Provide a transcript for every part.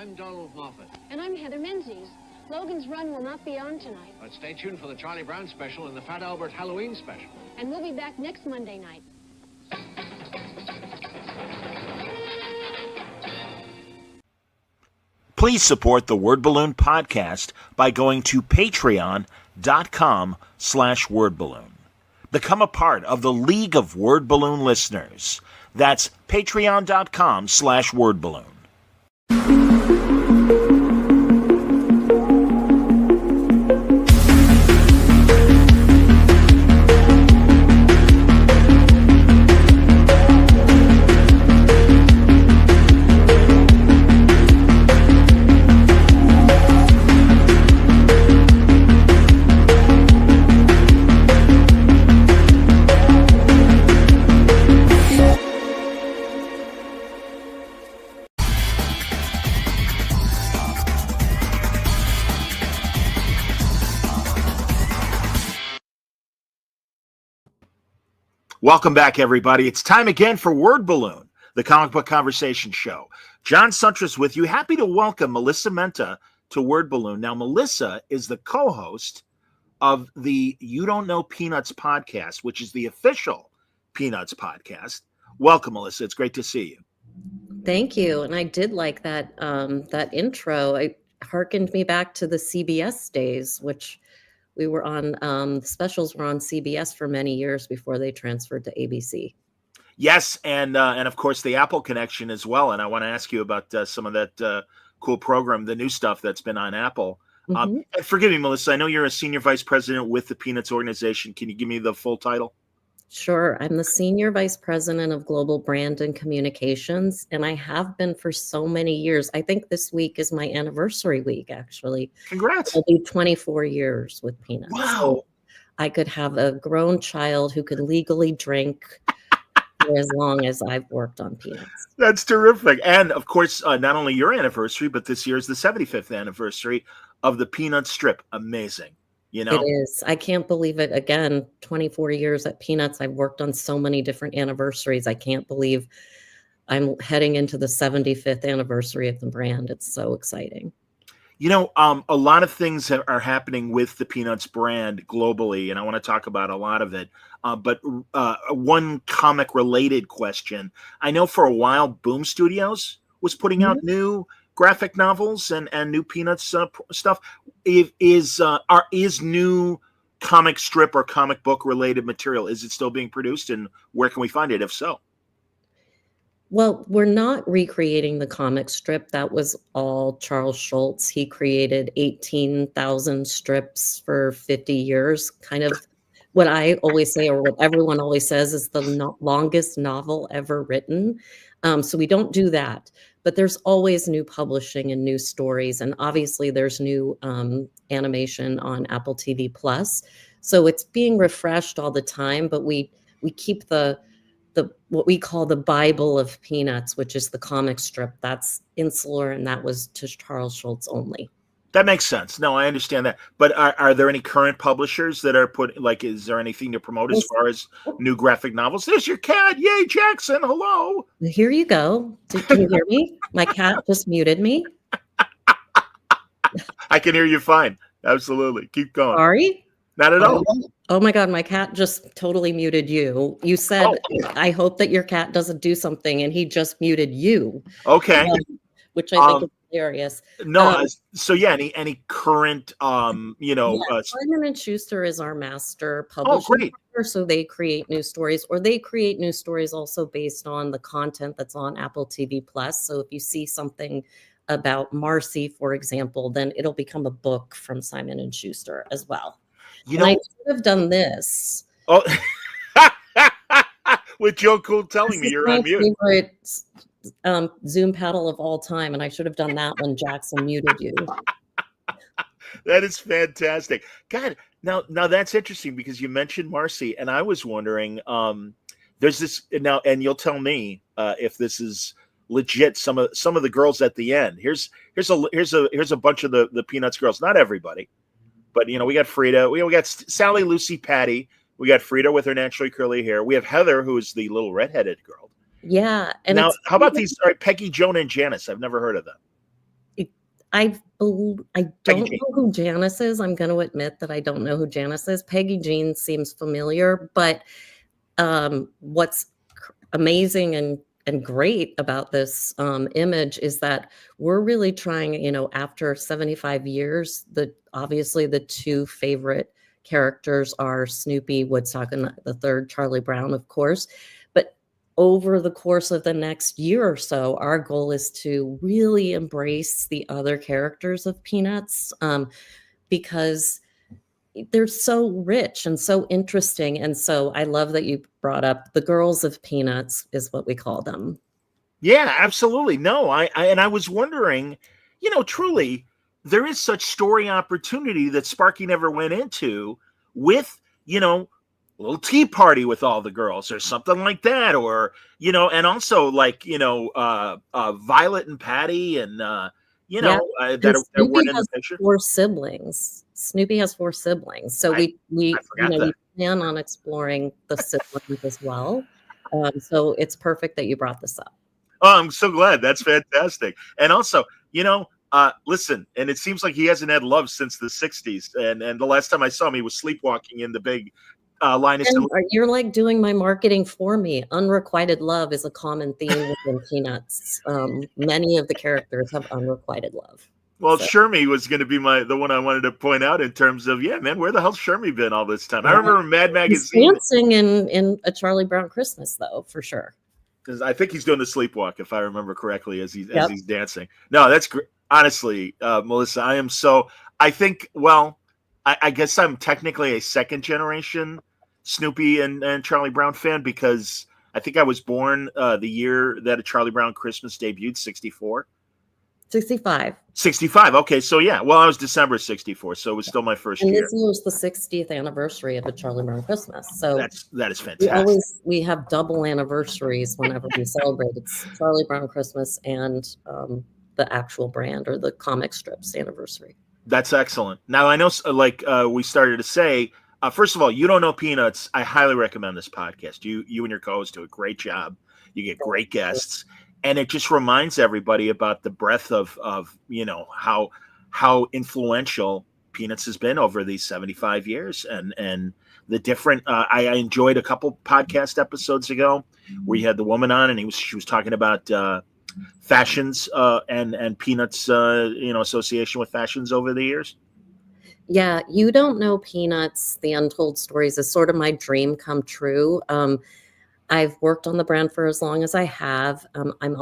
I'm Donald Moffat. And I'm Heather Menzies. Logan's Run will not be on tonight. But stay tuned for the Charlie Brown special and the Fat Albert Halloween special. And we'll be back next Monday night. Please support the Word Balloon podcast by going to patreon.com/wordballoon. Become a part of the League of Word Balloon listeners. That's patreon.com/wordballoon. Welcome back, everybody. It's time again for Word Balloon, the comic book conversation show. John Suntress with you. Happy to welcome Melissa Menta to Word Balloon. Now, Melissa is the co-host of the You Don't Know Peanuts podcast, which is the official Peanuts podcast. Welcome, Melissa. It's great to see you. Thank you. And I did like that that intro. It harkened me back to the CBS days, which we were on. The specials were on CBS for many years before they transferred to ABC. Yes, and of course the Apple connection as well. And I want to ask you about some of that cool program, the new stuff that's been on Apple. And forgive me, Melissa, I know you're a senior vice president with the Peanuts organization. Can you give me the full title? Sure. I'm the Senior Vice President of Global Brand and Communications, and I have been for so many years. I think this week is my anniversary week, actually. Congrats. I'll do 24 years with Peanuts. Wow. So I could have a grown child who could legally drink for as long as I've worked on Peanuts. That's terrific. And, of course, not only your anniversary, but this year is the 75th anniversary of the Peanuts strip. Amazing. You know? It is. I can't believe it. Again, 24 years at Peanuts. I've worked on so many different anniversaries. I can't believe I'm heading into the 75th anniversary of the brand. It's so exciting. You know, a lot of things are happening with the Peanuts brand globally, and I want to talk about a lot of it. But one comic-related question. I know for a while, Boom Studios was putting out new graphic novels and new Peanuts stuff. Is new comic strip or comic book related material, is it still being produced, and where can we find it if so? Well, we're not recreating the comic strip. That was all Charles Schulz. He created 18,000 strips for 50 years. Kind of what I always say, or what everyone always says, is the longest novel ever written. So we don't do that. But there's always new publishing and new stories. And obviously there's new animation on Apple TV Plus. So it's being refreshed all the time, but we keep the what we call the Bible of Peanuts, which is the comic strip. That's insular, and that was to Charles Schulz only. That makes sense. No, I understand that. But are there any current publishers that are is there anything to promote as far as new graphic novels? There's your cat. Yay, Jackson. Hello. Here you go. Can you hear me? My cat just muted me. I can hear you fine. Absolutely. Keep going. Sorry? Not at all. Oh my God, my cat just totally muted you. You said, I hope that your cat doesn't do something, and he just muted you. Okay. Which I think is hilarious. No, so yeah, any current, Simon & Schuster is our master publisher. Oh, great. So they create new stories, or they create new stories also based on the content that's on Apple TV Plus. So if you see something about Marcy, for example, then it'll become a book from Simon & Schuster as well. I should have done this. Oh, with Joe Cool telling me you're on mute. Favorite Zoom paddle of all time, and I should have done that when Jackson muted you. That is fantastic. God, now that's interesting because you mentioned Marcy, and I was wondering. There's this now, and you'll tell me if this is legit. Some of the girls at the end. Here's a bunch of the Peanuts girls. Not everybody. But, we got Frida. We got Sally, Lucy, Patty. We got Frida with her naturally curly hair. We have Heather, who is the little redheaded girl. Yeah. And now, how about these? All right, Peggy, Jonah, and Janice. I've never heard of them. I Peggy don't Jean. know who Janice is. I'm going to admit that I don't know who Janice is. Peggy Jean seems familiar, but what's amazing and great about this image is that we're really trying, after 75 years, obviously the two favorite characters are Snoopy, Woodstock, and the third, Charlie Brown, of course. But over the course of the next year or so, our goal is to really embrace the other characters of Peanuts, because they're so rich and so interesting. And so I love that you brought up the girls of Peanuts is what we call them. Yeah, absolutely. No, I was wondering, truly, there is such story opportunity that Sparky never went into with, a little tea party with all the girls or something like that, or and also like Violet and Patty and Yeah, that and that Snoopy weren't in the has picture. 4 siblings. Snoopy has 4 siblings. So I we I forgot we that. plan on exploring the siblings as well. So it's perfect that you brought this up. Oh, I'm so glad. That's fantastic. And also, listen, and it seems like he hasn't had love since the '60s. And the last time I saw him, he was sleepwalking in the big Linus and And you're like doing my marketing for me. Unrequited love is a common theme within Peanuts. Many of the characters have unrequited love. well, So, Shermie was going to be the one I wanted to point out in terms of, yeah, man, where the hell's Shermie been all this time? I yeah. remember Mad He's Magazine, dancing in a Charlie Brown Christmas, though, for sure. because I think he's doing the sleepwalk, if I remember correctly, as Yep. he's dancing. No, that's great. Honestly, Melissa, I am so. I think. Well, I guess I'm technically a second generation Snoopy and Charlie Brown fan, because I think I was born the year that a Charlie Brown Christmas debuted, 64. 65. 65. Okay, so yeah. Well, I was December 64, so it was still my first And year. this was the 60th anniversary of a Charlie Brown Christmas. So That is fantastic. we have double anniversaries whenever we celebrate. It's Charlie Brown Christmas and the actual brand or the comic strips anniversary. That's excellent. Now I know, like we started to say, first of all, you don't know Peanuts. I highly recommend this podcast. You and your co-host do a great job. You get great guests, and it just reminds everybody about the breadth of how influential Peanuts has been over these 75 years, and the different. I enjoyed a couple podcast episodes ago where you had the woman on, and she was talking about fashions and Peanuts, association with fashions over the years. Yeah, you don't know Peanuts, the untold stories is sort of my dream come true. I've worked on the brand for as long as I have. I'm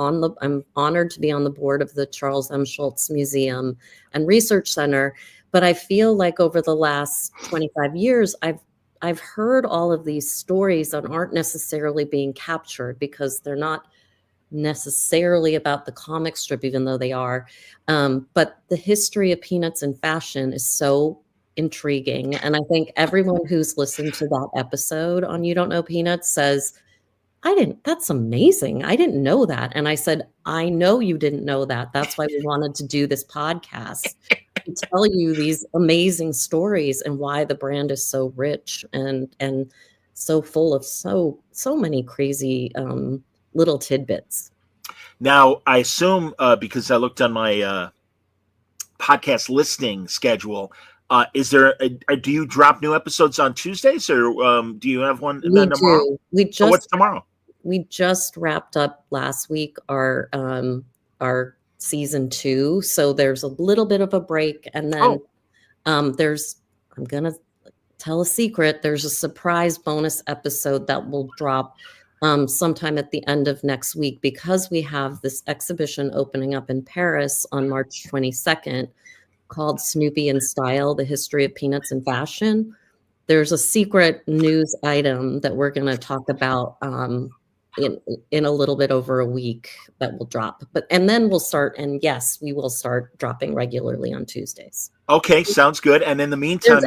honored to be on the board of the Charles M. Schulz Museum and Research Center. But I feel like over the last 25 years, I've heard all of these stories that aren't necessarily being captured because they're not necessarily about the comic strip, even though they are. But the history of Peanuts and fashion is so intriguing. And I think everyone who's listened to that episode on You Don't Know Peanuts says, that's amazing. I didn't know that. And I said, I know you didn't know that. That's why we wanted to do this podcast to tell you these amazing stories and why the brand is so rich and so full of so many crazy little tidbits. Now, I assume because I looked on my podcast listening schedule, is there? Do you drop new episodes on Tuesdays, or do you have one We tomorrow? do. What's tomorrow? We just wrapped up last week our season 2, so there's a little bit of a break, and then I'm gonna tell a secret. There's a surprise bonus episode that will drop sometime at the end of next week, because we have this exhibition opening up in Paris on March 22nd called Snoopy in Style, The History of Peanuts and Fashion. There's a secret news item that we're going to talk about in a little bit over a week that will drop. And then we'll start, and yes, we will start dropping regularly on Tuesdays. Okay, sounds good. And in the meantime,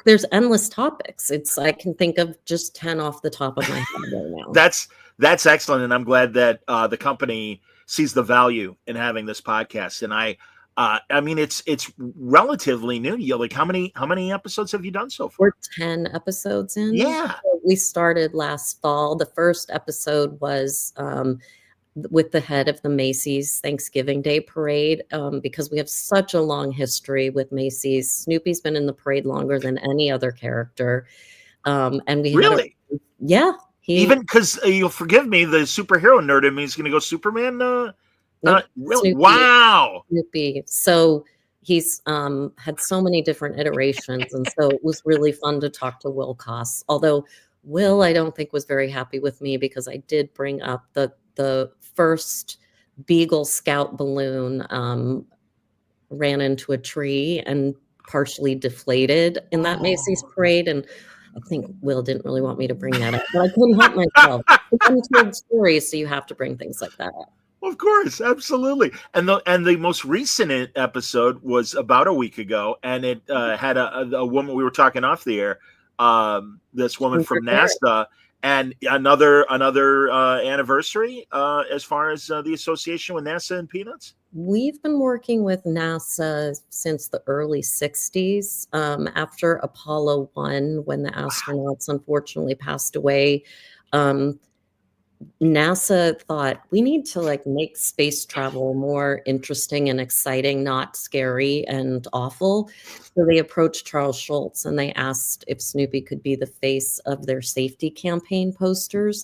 there's endless topics. I can think of just 10 off the top of my head right now. That's excellent, and I'm glad that the company sees the value in having this podcast. And I mean, it's relatively new. Like, how many episodes have you done so far? We're 10 episodes in. Yeah, so we started last fall. The first episode was with the head of the Macy's Thanksgiving Day Parade, because we have such a long history with Macy's. Snoopy's been in the parade longer than any other character. And we had Really? yeah, Even because you'll forgive me, the superhero nerd in me is going to go Superman. nope, Really? Snoopy. Wow. Snoopy. So he's had so many different iterations, and so it was really fun to talk to Will Koss. Although Will, I don't think was very happy with me because I did bring up the first Beagle Scout balloon ran into a tree and partially deflated in that Macy's parade, and I think Will didn't really want me to bring that up, but I couldn't help myself. It's untold stories, so you have to bring things like that up. Of course, absolutely. And the most recent episode was about a week ago, and it had a woman, we were talking off the air, this woman from NASA, and another anniversary as far as the association with NASA and Peanuts. We've been working with NASA since the early 60s. After Apollo 1, when the astronauts unfortunately passed away, NASA thought we need to like make space travel more interesting and exciting, not scary and awful. So they approached Charles Schultz and they asked if Snoopy could be the face of their safety campaign posters.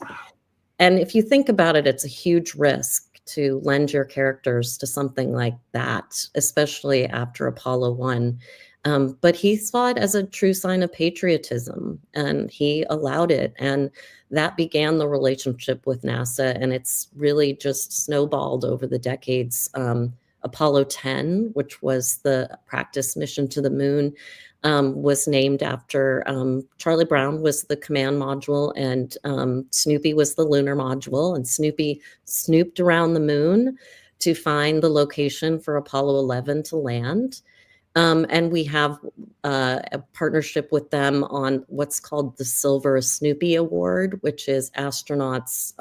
And if you think about it, it's a huge risk to lend your characters to something like that, especially after Apollo 1. But he saw it as a true sign of patriotism, and he allowed it. And that began the relationship with NASA, and it's really just snowballed over the decades. Apollo 10, which was the practice mission to the moon, was named after Charlie Brown was the command module, and Snoopy was the lunar module. And Snoopy snooped around the moon to find the location for Apollo 11 to land. And we have a partnership with them on what's called the Silver Snoopy Award, which is astronauts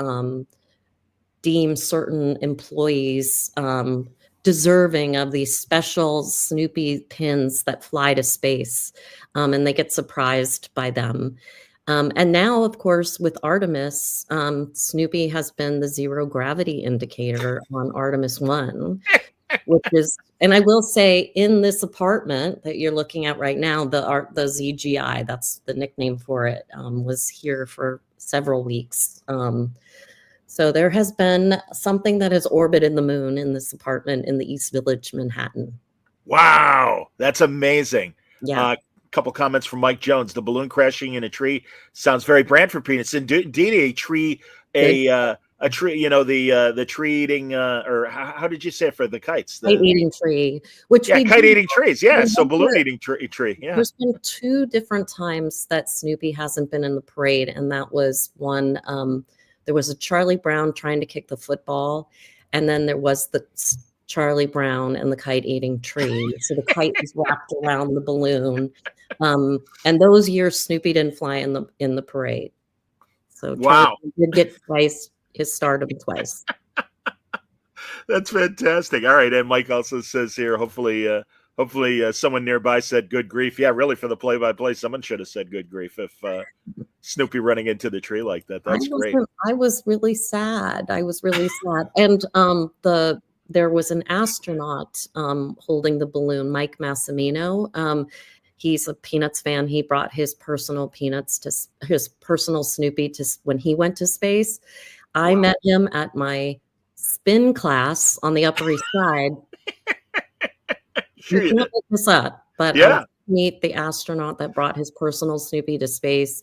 deem certain employees deserving of these special Snoopy pins that fly to space, and they get surprised by them. And now, of course, with Artemis, Snoopy has been the zero gravity indicator on Artemis 1, which is, and I will say, in this apartment that you're looking at right now, the ZGI, that's the nickname for it, was here for several weeks. So there has been something that has orbited the moon in this apartment in the East Village, Manhattan. Wow, that's amazing. Yeah. A couple comments from Mike Jones. The balloon crashing in a tree sounds very Brantford Peanuts. Indeed, a tree, a tree. You know, the tree eating, or how did you say it for the kites? Kite eating tree, which kite eating trees. Yeah, so balloon eating tree. Yeah. There's been 2 different times that Snoopy hasn't been in the parade, and that was one. There was a Charlie Brown trying to kick the football, and then there was the Charlie Brown and the kite eating tree. So the kite was wrapped around the balloon. And those years Snoopy didn't fly in the parade. So wow, Charlie did get his stardom twice. That's fantastic. All right, and Mike also says here, hopefully someone nearby said good grief. Yeah, really, for the play-by-play, someone should have said good grief if Snoopy running into the tree like that. That's great. I was really sad. And there was an astronaut holding the balloon, Mike Massimino. He's a Peanuts fan. He brought his personal Snoopy to when he went to space. I met him at my spin class on the Upper East Side. Sure, you can't make this up, but yeah. I meet the astronaut that brought his personal Snoopy to space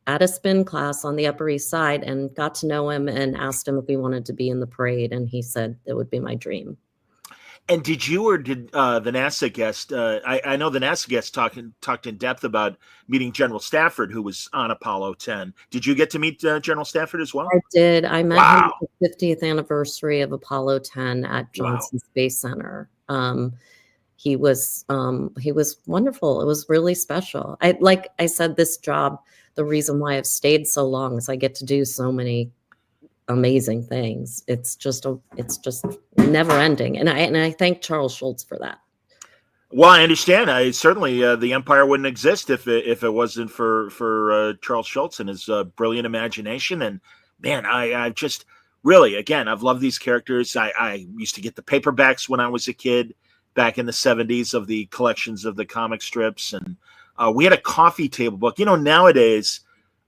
at a spin class on the Upper East Side, and got to know him and asked him if he wanted to be in the parade, and he said it would be my dream. And did you or did the NASA guest? I know the NASA guest talked in depth about meeting General Stafford, who was on Apollo 10. Did you get to meet General Stafford as well? I did. I met him at the 50th anniversary of Apollo 10 at Johnson Space Center. He was wonderful. It was really special. Like I said, this job, the reason why I've stayed so long is I get to do so many amazing things. It's just never ending. And I thank Charles Schultz for that. Well, I understand. Certainly the Empire wouldn't exist if it wasn't for Charles Schultz and his brilliant imagination. And man, I just really, again, I've loved these characters. I used to get the paperbacks when I was a kid back in the 70s of the collections of the comic strips. And we had a coffee table book. Nowadays,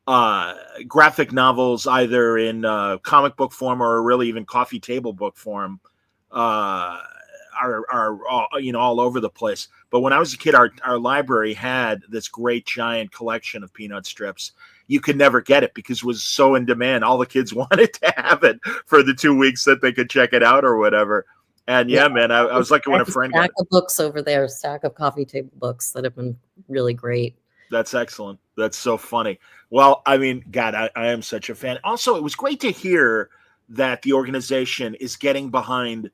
graphic novels, either in comic book form or really even coffee table book form, are all over the place. But when I was a kid, our library had this great giant collection of Peanut strips. You could never get it because it was so in demand. All the kids wanted to have it for the 2 weeks that they could check it out or whatever. And yeah, man, I was lucky when a friend got stack of books over there, stack of coffee table books that have been really great. That's excellent. That's so funny. Well, I mean, God, I am such a fan. Also, it was great to hear that the organization is getting behind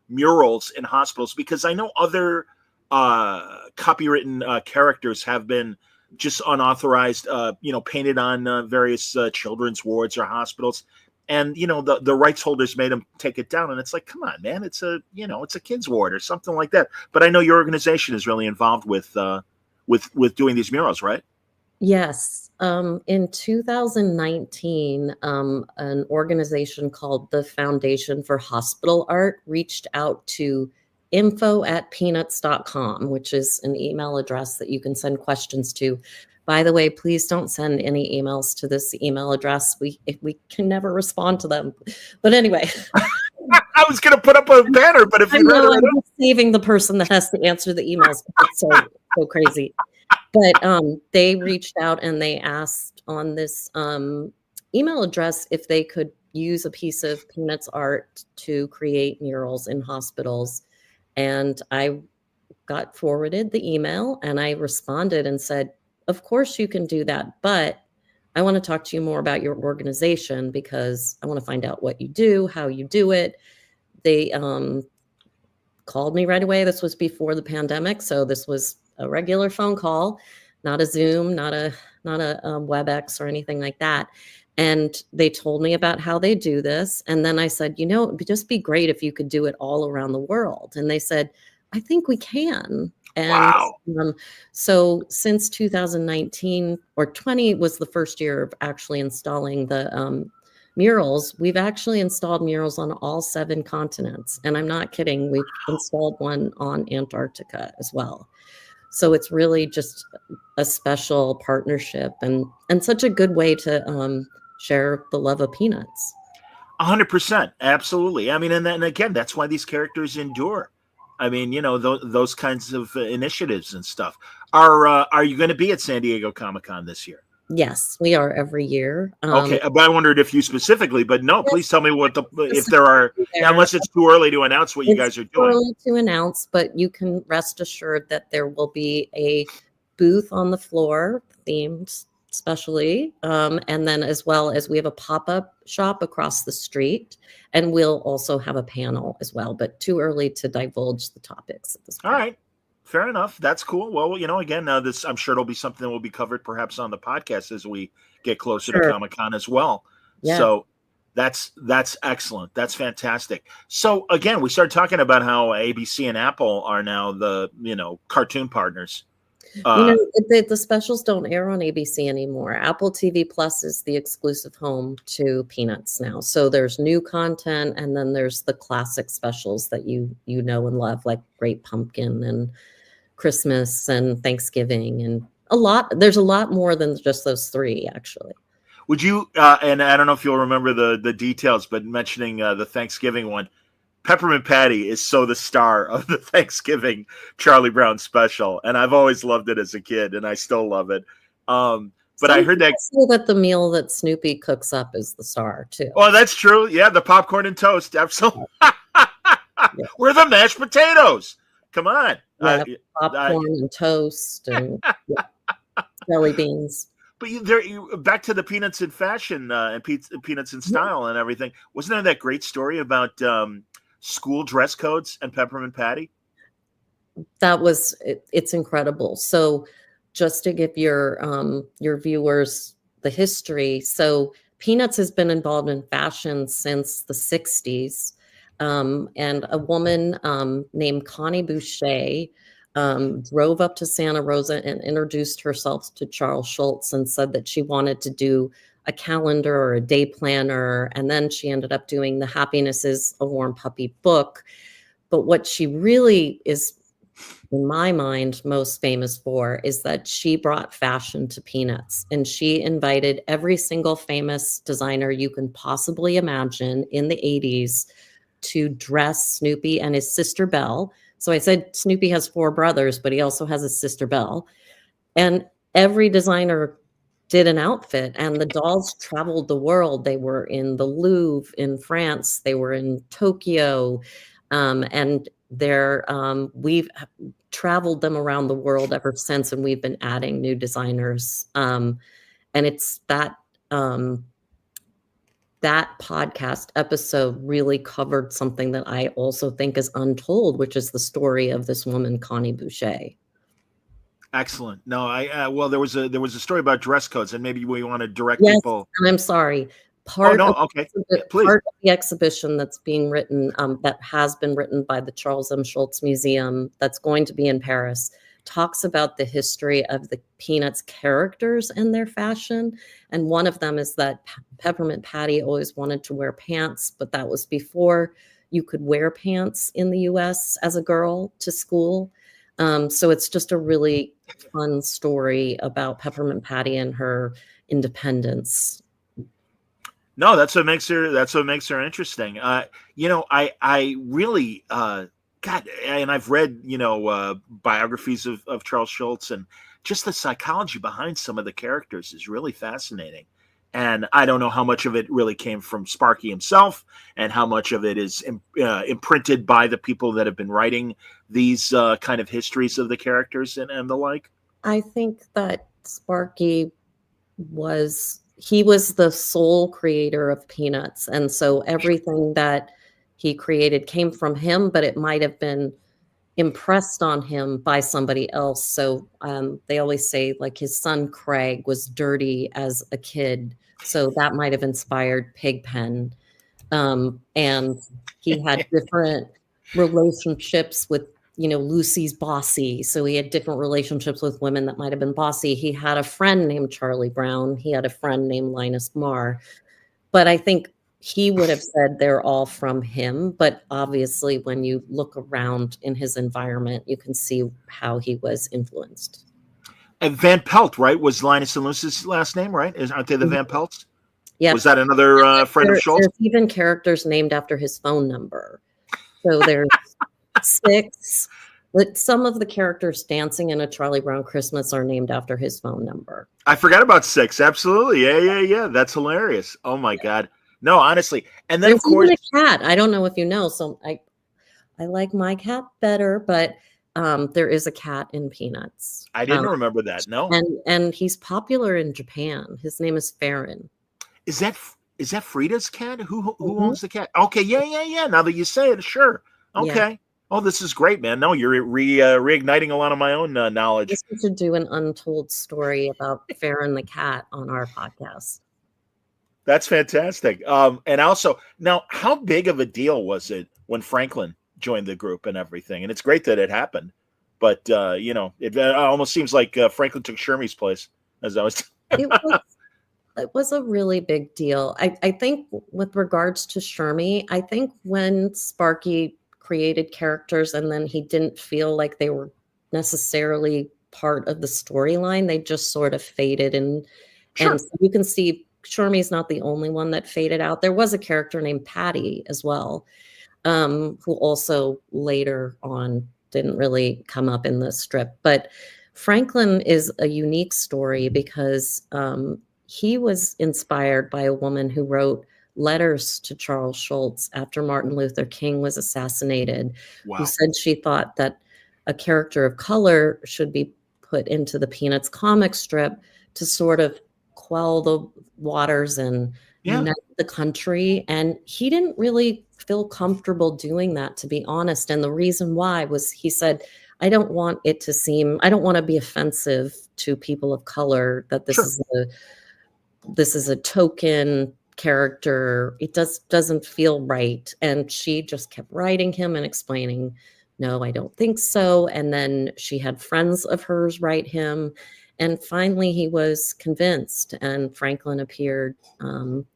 murals in hospitals, because I know other copywritten characters have been just unauthorized, painted on various children's wards or hospitals. And, the rights holders made them take it down. And it's like, come on, man, it's a kid's ward or something like that. But I know your organization is really involved with doing these murals, right? Yes. In 2019, an organization called the Foundation for Hospital Art reached out to info@peanuts.com, which is an email address that you can send questions to. By the way, please don't send any emails to this email address. We can never respond to them. But anyway. I was going to put up a banner, but if you read it, I'm saving the person that has to answer the emails. It's so crazy. But they reached out and they asked on this email address if they could use a piece of Peanuts art to create murals in hospitals. And I got forwarded the email and I responded and said, of course you can do that, but I want to talk to you more about your organization because I want to find out what you do, how you do it. They called me right away. This was before the pandemic, so this was a regular phone call, not a Zoom, not a WebEx or anything like that. And they told me about how they do this. And then I said, it would just be great if you could do it all around the world. And they said, I think we can. And wow. So since 2019 or 20 was the first year of actually installing the murals, we've actually installed murals on all 7 continents. And I'm not kidding. We've installed one on Antarctica as well. So it's really just a special partnership and such a good way to share the love of Peanuts. 100%. Absolutely. I mean, and again, that's why these characters endure. I mean, those kinds of initiatives and stuff. Are you going to be at San Diego Comic-Con this year? Yes, we are every year. Okay, but I wondered if you specifically, but no, please tell me if there are, unless it's too early to announce what you guys are doing. It's too early to announce, but you can rest assured that there will be a booth on the floor themed specially. And then as well as we have a pop-up shop across the street, and we'll also have a panel as well, but too early to divulge the topics at this point. All right. Fair enough. That's cool. Well, again, this I'm sure it'll be something that will be covered perhaps on the podcast as we get closer to Comic-Con as well. Yeah. So that's excellent. That's fantastic. So again, we started talking about how ABC and Apple are now the cartoon partners. The specials don't air on ABC anymore. Apple TV Plus is the exclusive home to Peanuts now. So there's new content, and then there's the classic specials that you know and love, like Great Pumpkin and Christmas and Thanksgiving, and there's a lot more than just those 3, actually. Would you and I don't know if you'll remember the details, but mentioning the Thanksgiving one, Peppermint Patty is so the star of the Thanksgiving Charlie Brown special, and I've always loved it as a kid, and I still love it. But I heard that the meal that Snoopy cooks up is the star too. Oh, that's true. Yeah, the popcorn and toast, absolutely. Yeah. Where are the mashed potatoes? Come on. Yeah, popcorn and toast and jelly beans. But back to the Peanuts in fashion and Peanuts in style and everything. Wasn't there that great story about school dress codes and Peppermint Patty? It's incredible. So just to give your viewers the history. So Peanuts has been involved in fashion since the 60s. And a woman named Connie Boucher drove up to Santa Rosa and introduced herself to Charles Schulz and said that she wanted to do a calendar or a day planner. And then she ended up doing the Happiness is a Warm Puppy book. But what she really is, in my mind, most famous for is that she brought fashion to Peanuts, and she invited every single famous designer you can possibly imagine in the 80s to dress Snoopy and his sister Belle. So I said Snoopy has 4 brothers, but he also has his sister Belle. And every designer did an outfit, and the dolls traveled the world. They were in the Louvre in France, they were in Tokyo, and we've traveled them around the world ever since, and we've been adding new designers. And it's that podcast episode really covered something that I also think is untold, which is the story of this woman, Connie Boucher. Excellent. No, well, there was a story about dress codes, and maybe we want to direct Yes, people. and I'm sorry. Okay. Yeah, please. Part of the exhibition that's being written, that has been written by the Charles M. Schulz Museum, that's going to be in Paris, talks about the history of the Peanuts characters and their fashion. And one of them is that Peppermint Patty always wanted to wear pants, but that was before you could wear pants in the US as a girl to school. So it's just a really fun story about Peppermint Patty and her independence. No, that's what makes her interesting. I really God, and I've read biographies of Charles Schulz, and just the psychology behind some of the characters is really fascinating. And I don't know how much of it really came from Sparky himself, and how much of it is imprinted by the people that have been writing these kind of histories of the characters and the like. I think that Sparky was the sole creator of Peanuts. And so everything that he created came from him, but it might have been impressed on him by somebody else. So they always say, like, his son Craig was dirty as a kid, so that might have inspired Pigpen. And he had different relationships with, Lucy's bossy. So he had different relationships with women that might have been bossy. He had a friend named Charlie Brown. He had a friend named Linus Marr. But I think he would have said they're all from him. But obviously, when you look around in his environment, you can see how he was influenced. And Van Pelt, right? Was Linus and Lucy's last name, right? Aren't they the Van Pelts? Yeah. Was that another friend of Schulz? There's even characters named after his phone number. So there's 6. But some of the characters dancing in A Charlie Brown Christmas are named after his phone number. I forgot about 6. Absolutely. Yeah. That's hilarious. Oh my God. No, honestly. And then, there's of course, even a cat. I don't know if you know. So I like my cat better, but there is a cat in Peanuts. I didn't remember that. No. And he's popular in Japan. His name is Farron. Is that Frida's cat? Who owns the cat? Okay. Yeah. Now that you say it, sure. Okay. Yeah. Oh, this is great, man. No, you're reigniting a lot of my own knowledge. We should do an untold story about Farron the cat on our podcast. That's fantastic. And also, now, how big of a deal was it when Franklin joined the group and everything? And it's great that it happened, but it almost seems like Franklin took Shermie's place, as I was. It was a really big deal. I think with regards to Shermie, I think when Sparky created characters and then he didn't feel like they were necessarily part of the storyline, they just sort of faded. And so you can see Shermie's not the only one that faded out. There was a character named Patty as well, who also later on didn't really come up in the strip. But Franklin is a unique story because he was inspired by a woman who wrote letters to Charles Schulz after Martin Luther King was assassinated, who said she thought that a character of color should be put into the Peanuts comic strip to sort of quell the waters and unite the country. And he didn't really feel comfortable doing that, to be honest. And the reason why was, he said, I don't want to be offensive to people of color, that this is a token character. It doesn't feel right. And she just kept writing him and explaining, no, I don't think so. And then she had friends of hers write him. And finally, he was convinced, and Franklin appeared.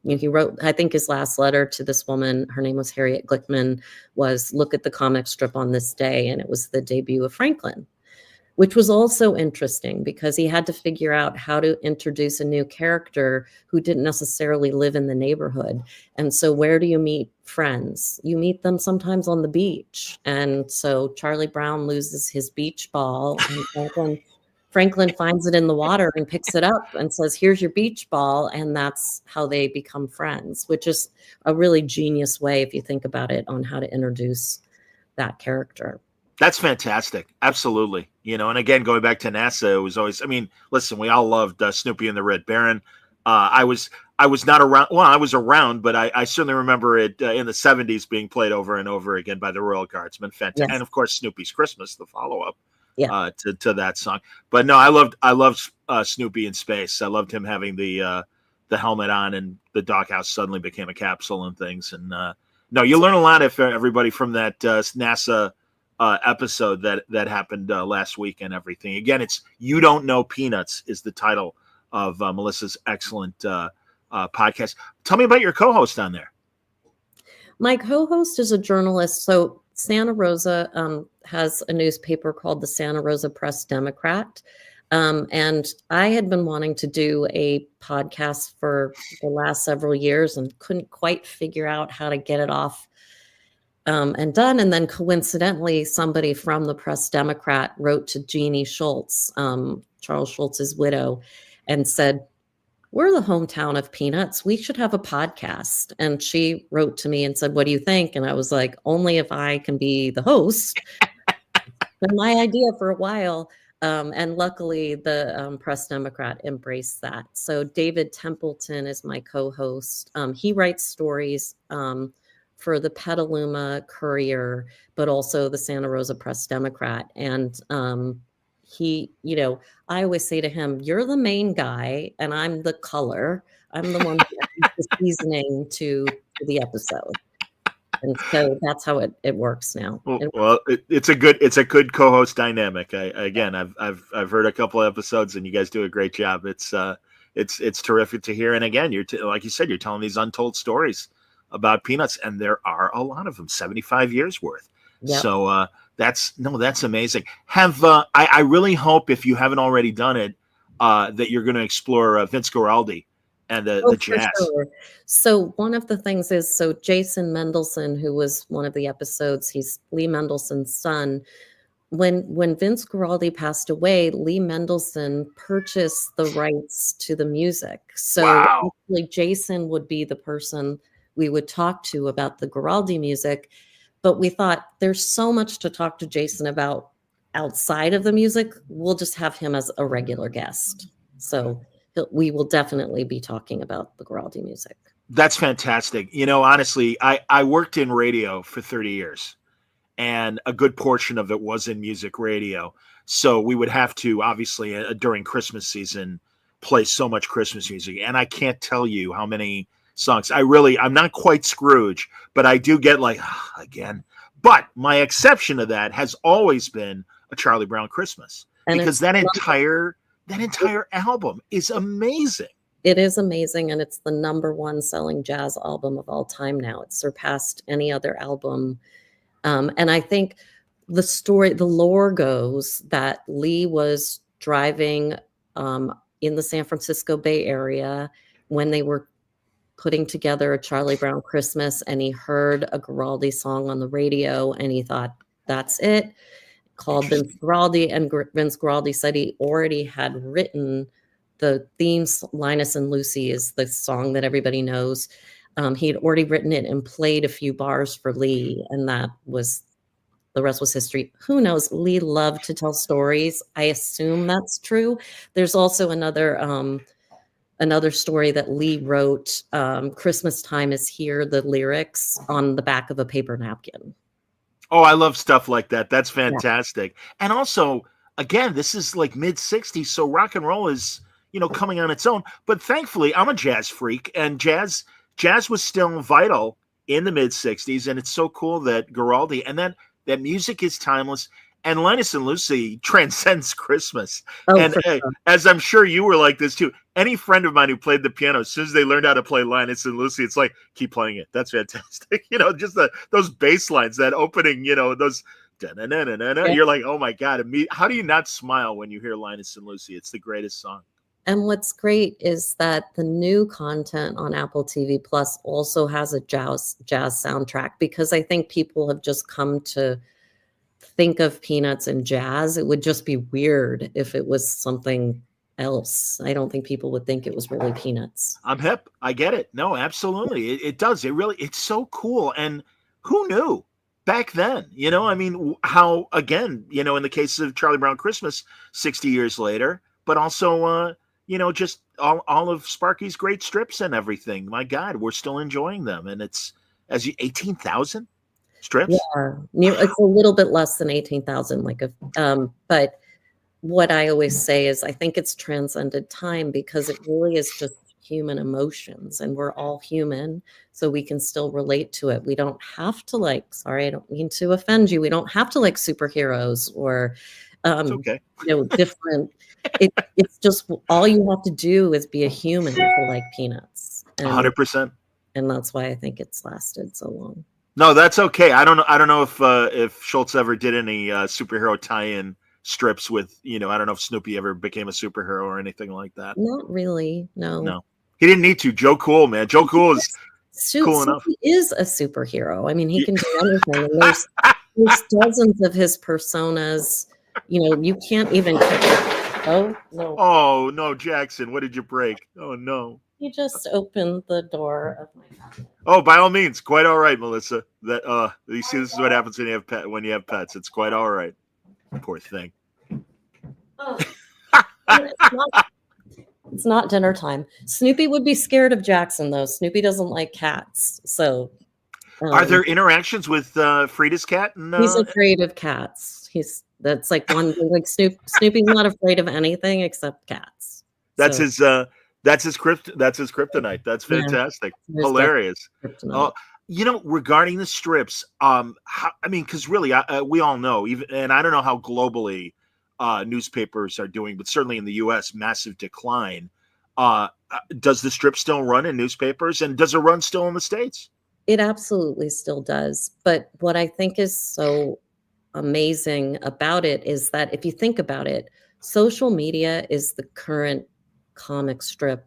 He wrote, I think his last letter to this woman, her name was Harriet Glickman, was look at the comic strip on this day. And it was the debut of Franklin, which was also interesting because he had to figure out how to introduce a new character who didn't necessarily live in the neighborhood. And so where do you meet friends? You meet them sometimes on the beach. And so Charlie Brown loses his beach ball, and Franklin finds it in the water and picks it up and says, here's your beach ball. And that's how they become friends, which is a really genius way, if you think about it, on how to introduce that character. That's fantastic. Absolutely. And again, going back to NASA, it was always, listen, we all loved Snoopy and the Red Baron. I was not around. Well, I was around, but I certainly remember it in the 70s being played over and over again by the Royal Guardsmen. Fantastic. Yes. And of course, Snoopy's Christmas, the follow-up to that song. But no, I loved Snoopy in space. I loved him having the helmet on, and the doghouse suddenly became a capsule and things. And no, you learn a lot if everybody from that NASA episode that happened last week and everything. Again, it's You Don't Know Peanuts is the title of Melissa's excellent podcast. Tell me about your co-host on there. My co-host is a journalist. So Santa Rosa has a newspaper called the Santa Rosa Press-Democrat. And I had been wanting to do a podcast for the last several years and couldn't quite figure out how to get it off and done. And then coincidentally, somebody from the Press-Democrat wrote to Jeannie Schultz, Charles Schultz's widow, and said, we're the hometown of Peanuts. We should have a podcast. And she wrote to me and said, what do you think? And I was like, only if I can be the host. Been my idea for a while. And luckily, the Press-Democrat embraced that. So David Templeton is my co-host. He writes stories for the Petaluma Courier, but also the Santa Rosa Press-Democrat. And he, I always say to him, you're the main guy and I'm the color. I'm the one who adds the seasoning to the episode. And so that's how it works now. Well, it's a good co-host dynamic. I've heard a couple of episodes and you guys do a great job. It's terrific to hear. And again, like you said, you're telling these untold stories about Peanuts, and there are a lot of them, 75 years worth. Yep. So that's amazing. I really hope, if you haven't already done it, that you're going to explore Vince Guaraldi and the jazz. Sure. So one of the things is, Jason Mendelsohn, who was one of the episodes, he's Lee Mendelssohn's son. When Vince Guaraldi passed away, Lee Mendelssohn purchased the rights to the music. So actually Jason would be the person we would talk to about the Guaraldi music. But we thought there's so much to talk to Jason about outside of the music. We'll just have him as a regular guest. So we will definitely be talking about the Guaraldi music. That's fantastic. Honestly, I worked in radio for 30 years, and a good portion of it was in music radio. So we would have to, obviously, during Christmas season, play so much Christmas music. And I can't tell you how many songs. I'm not quite Scrooge, but I do get again. But my exception to that has always been A Charlie Brown Christmas, because that entire album is amazing. It is amazing, and it's the #1 selling jazz album of all time now. It surpassed any other album. And I think the lore goes that Lee was driving in the San Francisco Bay Area when they were putting together A Charlie Brown Christmas, and he heard a Guaraldi song on the radio, and he thought, that's it. Called Vince Guaraldi, and Vince Guaraldi said he already had written the themes. Linus and Lucy is the song that everybody knows. He had already written it and played a few bars for Lee, and the rest was history. Who knows? Lee loved to tell stories. I assume that's true. There's also another story that Lee wrote, Christmas Time Is Here, the lyrics on the back of a paper napkin. Oh, I love stuff like that. That's fantastic. Yeah. And also, again, this is like mid-60s, so rock and roll is, coming on its own. But thankfully, I'm a jazz freak, and jazz was still vital in the mid-60s, and it's so cool that Guaraldi, and that music is timeless. And Linus and Lucy transcends Christmas. Oh, And for sure. as I'm sure you were like this too, any friend of mine who played the piano, as soon as they learned how to play Linus and Lucy, it's like, keep playing it. That's fantastic. Just those bass lines, that opening, those. Yeah. You're like, oh my God. How do you not smile when you hear Linus and Lucy? It's the greatest song. And what's great is that the new content on Apple TV Plus also has a jazz soundtrack, because I think people have just come to think of Peanuts and jazz. It would just be weird if it was something else. I don't think people would think it was really Peanuts. I'm hip. I get it. No, absolutely. It does. It's so cool. And who knew back then? How, again, in the case of Charlie Brown Christmas 60 years later, but also, just all of Sparky's great strips and everything. My God, we're still enjoying them. And it's 18,000 strips. Yeah, it's a little bit less than 18,000, but what I always say is I think it's transcended time, because it really is just human emotions, and we're all human, so we can still relate to it. We don't have to sorry, I don't mean to offend you. We don't have to like superheroes or, It's okay. different. It's just all you have to do is be a human to like Peanuts. 100%. And that's why I think it's lasted so long. No, that's okay. I don't know if Schultz ever did any superhero tie-in strips with, I don't know if Snoopy ever became a superhero or anything like that. Not really. No. He didn't need to. Joe Cool, man. Joe Cool is cool enough. He is a superhero. I mean, he can do anything. And there's dozens of his personas. You can't even. Oh no! Oh no, Jackson! What did you break? Oh no! You just opened the door of my cabinet. Oh, by all means, quite all right, Melissa. That you see, this is what happens when you have pets. It's quite all right. Poor thing. Oh. It's not dinner time. Snoopy would be scared of Jackson, though. Snoopy doesn't like cats. So, are there interactions with Frida's cat? He's afraid of cats. That's like one thing. Like Snoopy's not afraid of anything except cats. That's his kryptonite. That's fantastic. Yeah, hilarious. Regarding the strips, because really, we all know, and I don't know how globally newspapers are doing, but certainly in the U.S., massive decline. Does the strip still run in newspapers, and does it run still in the States? It absolutely still does. But what I think is so amazing about it is that if you think about it, social media is the current comic strip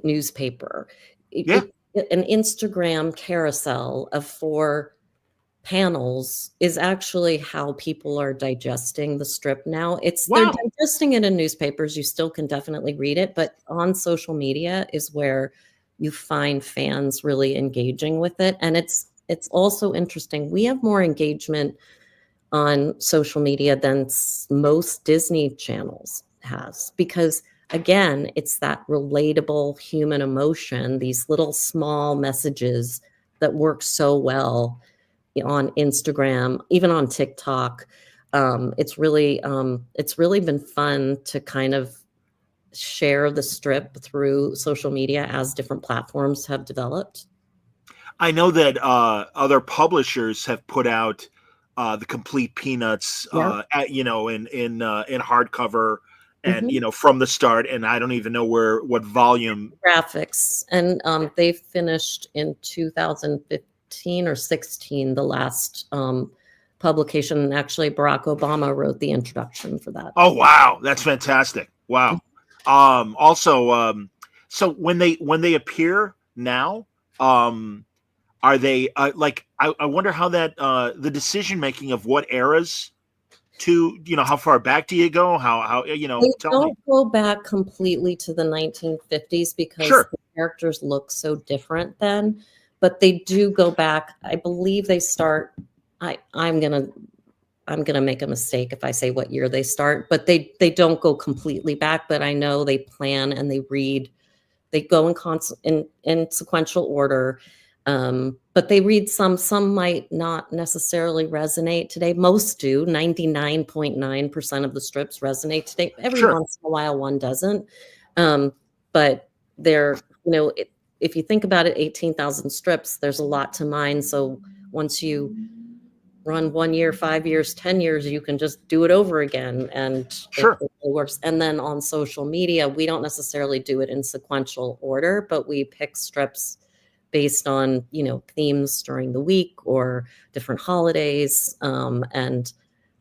newspaper. Yeah. An Instagram carousel of 4 panels is actually how people are digesting the strip now. They're digesting it in newspapers. You still can definitely read it, but on social media is where you find fans really engaging with it. And it's also interesting. We have more engagement on social media than most Disney channels has, because again, it's that relatable human emotion, these little small messages that work so well on Instagram, even on TikTok. It's really been fun to kind of share the strip through social media as different platforms have developed. I know that other publishers have put out the complete Peanuts, in hardcover, and from the start. And I don't even know what volume. Graphics, and they finished in 2015 or 16 the last publication. And actually, Barack Obama wrote the introduction for that. Oh wow, that's fantastic! Wow. So when they appear now, are they I wonder how that the decision making of what eras to how far back do you go? How they don't go back completely to the 1950s because the characters look so different then, but they do go back. I believe they start. I'm gonna make a mistake if I say what year they start, but they don't go completely back. But I know they plan and they read. They go in sequential order. But they read some might not necessarily resonate today. Most do. 99.9% of the strips resonate today. Every once in a while, one doesn't. But they're, if you think about it, 18,000 strips, there's a lot to mine. So once you run 1 year, 5 years, 10 years, you can just do it over again, and Sure. it works. And then on social media, we don't necessarily do it in sequential order, but we pick strips based on, themes during the week or different holidays. And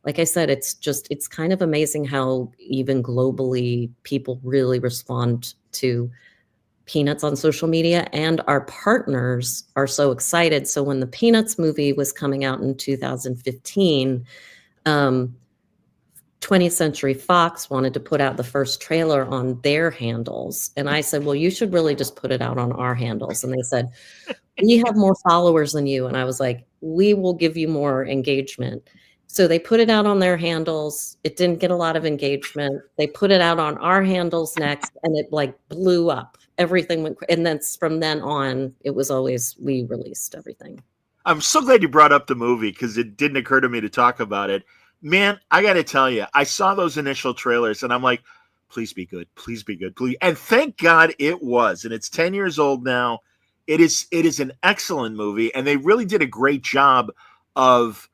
like I said, it's kind of amazing how even globally people really respond to Peanuts on social media, and our partners are so excited. So when the Peanuts movie was coming out in 2015, 20th Century Fox wanted to put out the first trailer on their handles. And I said, well, you should really just put it out on our handles. And they said, we have more followers than you. And I was like, we will give you more engagement. So they put it out on their handles. It didn't get a lot of engagement. They put it out on our handles next, and it like blew up. Everything went, and then from then on, it was always, we released everything. I'm so glad you brought up the movie because it didn't occur to me to talk about it. Man, I got to tell you, I saw those initial trailers and I'm like, please be good, please be good, please. And thank God it was. And it's 10 years old now. It is an excellent movie, and they really did a great job of,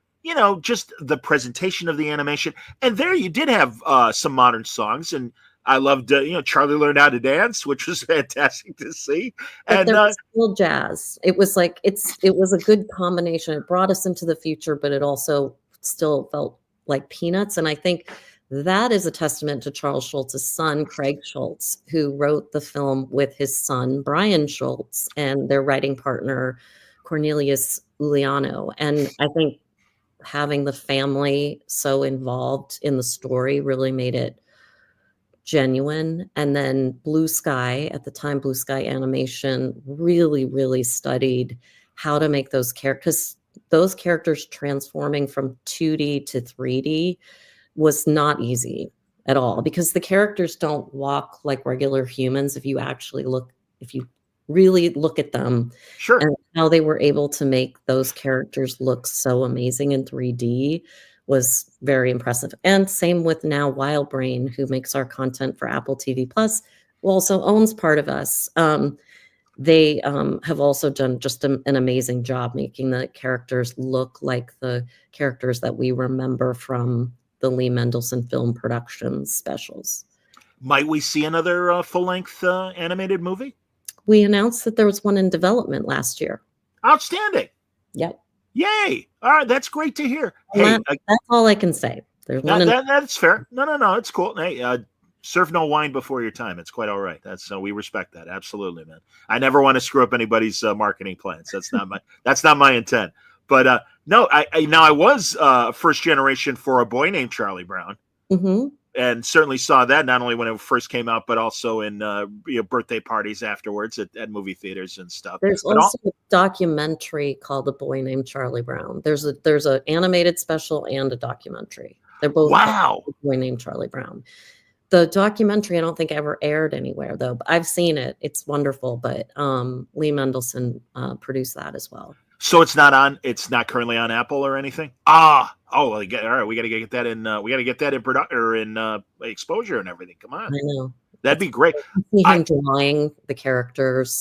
just the presentation of the animation. And there you did have some modern songs, and I loved, Charlie Learned How to Dance, which was fantastic to see. But And there was still jazz. It was like, it was a good combination. It brought us into the future, but it also still felt like Peanuts. And I think that is a testament to Charles Schultz's son, Craig Schultz, who wrote the film with his son, Brian Schultz, and their writing partner, Cornelius Uliano. And I think having the family so involved in the story really made it genuine. And then Blue Sky, at the time, Blue Sky Animation really, really studied how to make those characters, those characters transforming from 2D to 3D was not easy at all, because the characters don't walk like regular humans. If you really look at them, sure, and how they were able to make those characters look so amazing in 3D was very impressive. And same with now Wild Brain, who makes our content for Apple TV Plus, who also owns part of us. They have also done just an amazing job making the characters look like the characters that we remember from the Lee Mendelson film productions specials. Might we see another full-length animated movie? We announced that there was one in development last year. Outstanding. Yep. Yay. All right, that's great to hear. Hey, that's all I can say. There's one. That's fair. No, it's cool. Hey, serve no wine before your time. It's quite all right. That's we respect that. Absolutely, man. I never want to screw up anybody's marketing plans. That's not my intent. But no, I was first generation for A Boy Named Charlie Brown, and certainly saw that not only when it first came out, but also in birthday parties afterwards at movie theaters and stuff. There's also a documentary called A Boy Named Charlie Brown. There's an animated special and a documentary. They're both wow. A Boy Named Charlie Brown. The documentary I don't think ever aired anywhere though, but I've seen it. It's wonderful. But Lee Mendelson produced that as well. So it's not currently on Apple or anything. All right. We got to get that in. We got to get that in production or in exposure and everything. Come on. I know. That'd be great. See him drawing the characters.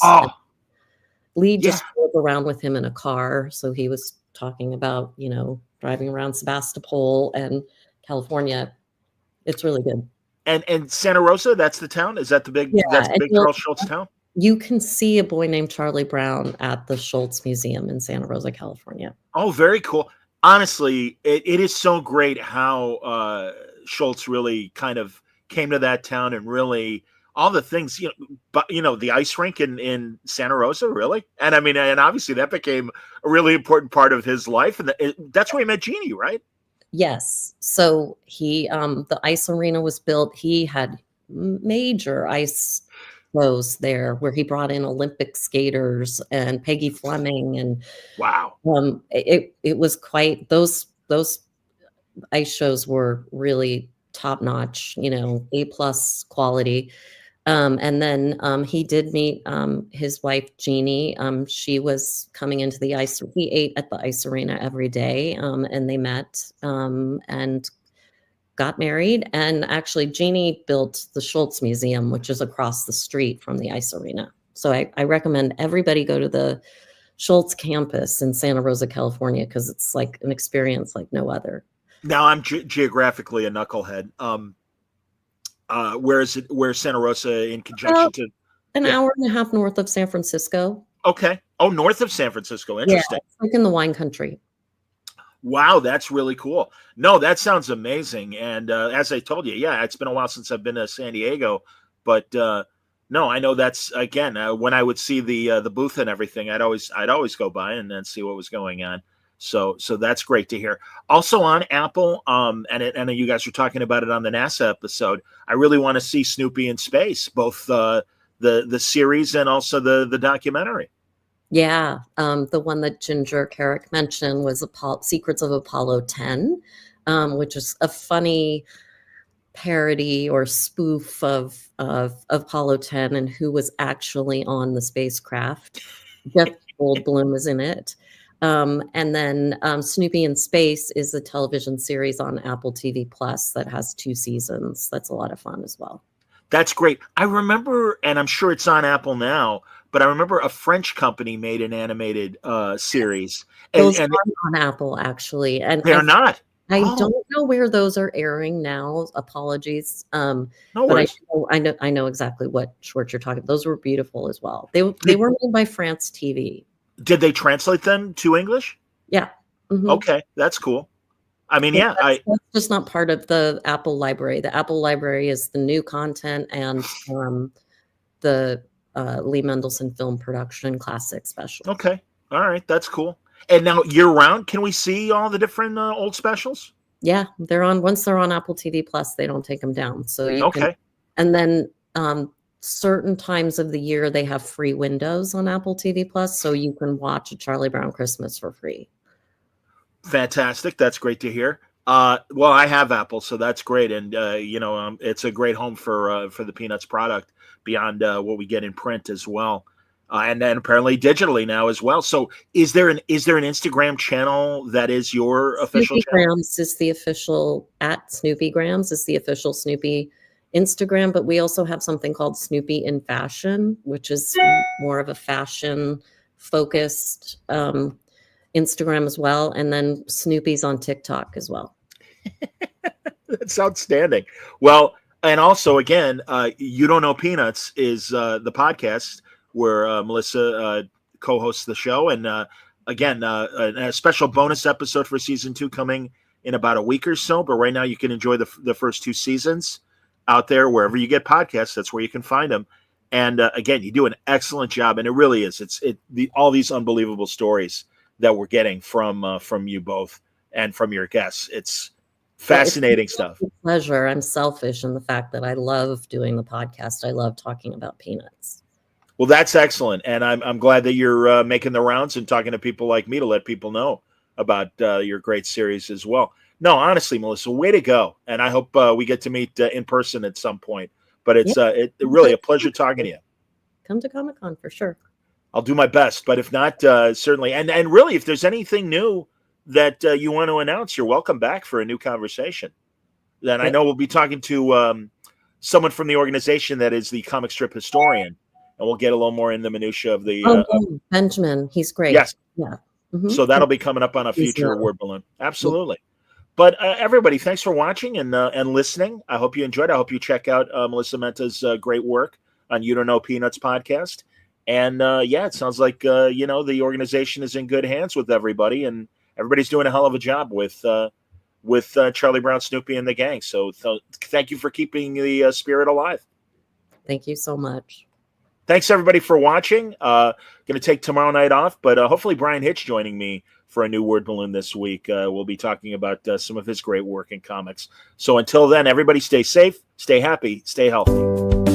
Lee just drove around with him in a car. So he was talking about, driving around Sebastopol and California. It's really good. And Santa Rosa, that's the town? Is that the big Charles Schultz town? You can see A Boy Named Charlie Brown at the Schultz Museum in Santa Rosa, California. Oh, very cool. Honestly, it is so great how Schultz really kind of came to that town and really all the things, the ice rink in Santa Rosa, really. And I mean, and obviously that became a really important part of his life. And that's where he met Jeannie, right? Yes. So the ice arena was built. He had major ice shows there where he brought in Olympic skaters and Peggy Fleming, and wow. It was quite, those ice shows were really top notch, A+ quality. And then he did meet his wife, Jeannie. She was coming into the ice. He ate at the ice arena every day, and they met and got married. And actually, Jeannie built the Schultz Museum, which is across the street from the ice arena. So I recommend everybody go to the Schultz campus in Santa Rosa, California, because it's like an experience like no other. Now I'm geographically a knucklehead. Where's Santa Rosa in conjunction to? An hour and a half north of San Francisco. Okay. Oh, north of San Francisco. Interesting. Yeah, it's like in the wine country. Wow, that's really cool. No, that sounds amazing. And as I told you, yeah, it's been a while since I've been to San Diego, but no, I know that's again when I would see the booth and everything, I'd always go by and then see what was going on. So that's great to hear. Also on Apple, and you guys were talking about it on the NASA episode. I really want to see Snoopy in space, both the series and also the documentary. Yeah, the one that Ginger Carrick mentioned was Secrets of Apollo 10, which is a funny parody or spoof of Apollo 10 and who was actually on the spacecraft. Jeff Goldblum is in it. And then Snoopy in Space is a television series on Apple TV Plus that has 2 seasons. That's a lot of fun as well. That's great. I remember, and I'm sure it's on Apple now, but I remember a French company made an animated series. Those aren't on Apple, actually. And they're not. I don't know where those are airing now. Apologies. No but worries. I know exactly what shorts you're talking about. Those were beautiful as well. They were made by France TV. Did they translate them to English? Yeah. Mm-hmm. Okay, that's cool. I mean, yeah, that's just not part of the Apple library. The Apple library is the new content and the Lee Mendelsohn film production classic special. Okay, all right, that's cool. And now year round, can we see all the different old specials? Yeah, they're on. Once they're on Apple TV Plus, they don't take them down. So you can. And then certain times of the year they have free windows on Apple TV Plus, so you can watch A Charlie Brown Christmas for free. Fantastic. That's great to hear. Well, I have Apple, so that's great. And, it's a great home for the Peanuts product beyond what we get in print as well. And then apparently digitally now as well. So is there an Instagram channel that is your official channel? Snoopygrams is the official @Snoopygrams is the official Snoopy Instagram, but we also have something called Snoopy in Fashion, which is more of a fashion focused Instagram as well, and then Snoopy's on TikTok as well. That's outstanding. Well, and also again, You Don't Know Peanuts is the podcast where Melissa co-hosts the show, and again, a special bonus episode for season 2 coming in about a week or so. But right now, you can enjoy the first 2 seasons out there wherever you get podcasts. That's where you can find them. And again, you do an excellent job, and it really is. All these unbelievable stories that we're getting from you both and from your guests. It's fascinating stuff. It's a pleasure. I'm selfish in the fact that I love doing the podcast. I love talking about Peanuts. Well, that's excellent, and I'm glad that you're making the rounds and talking to people like me to let people know about your great series as well. No, honestly, Melissa, way to go, and I hope we get to meet in person at some point. But it's really a pleasure talking to you. Come to Comic-Con for sure. I'll do my best, but if not, certainly. And really, if there's anything new that you want to announce, you're welcome back for a new conversation. Then I know we'll be talking to someone from the organization that is the comic strip historian, and we'll get a little more in the minutia of the Benjamin. He's great. Yes. Yeah. Mm-hmm. So that'll be coming up on a future Word Balloon. Absolutely. But everybody, thanks for watching and listening. I hope you enjoyed. I hope you check out Melissa Menta's great work on You Don't Know Peanuts podcast. And it sounds like the organization is in good hands with everybody, and everybody's doing a hell of a job with Charlie Brown, Snoopy, and the gang. So thank you for keeping the spirit alive. Thank you so much. Thanks everybody for watching. Going to take tomorrow night off, but hopefully Brian Hitch joining me for a new Word Balloon this week. We'll be talking about some of his great work in comics. So until then, everybody stay safe, stay happy, stay healthy.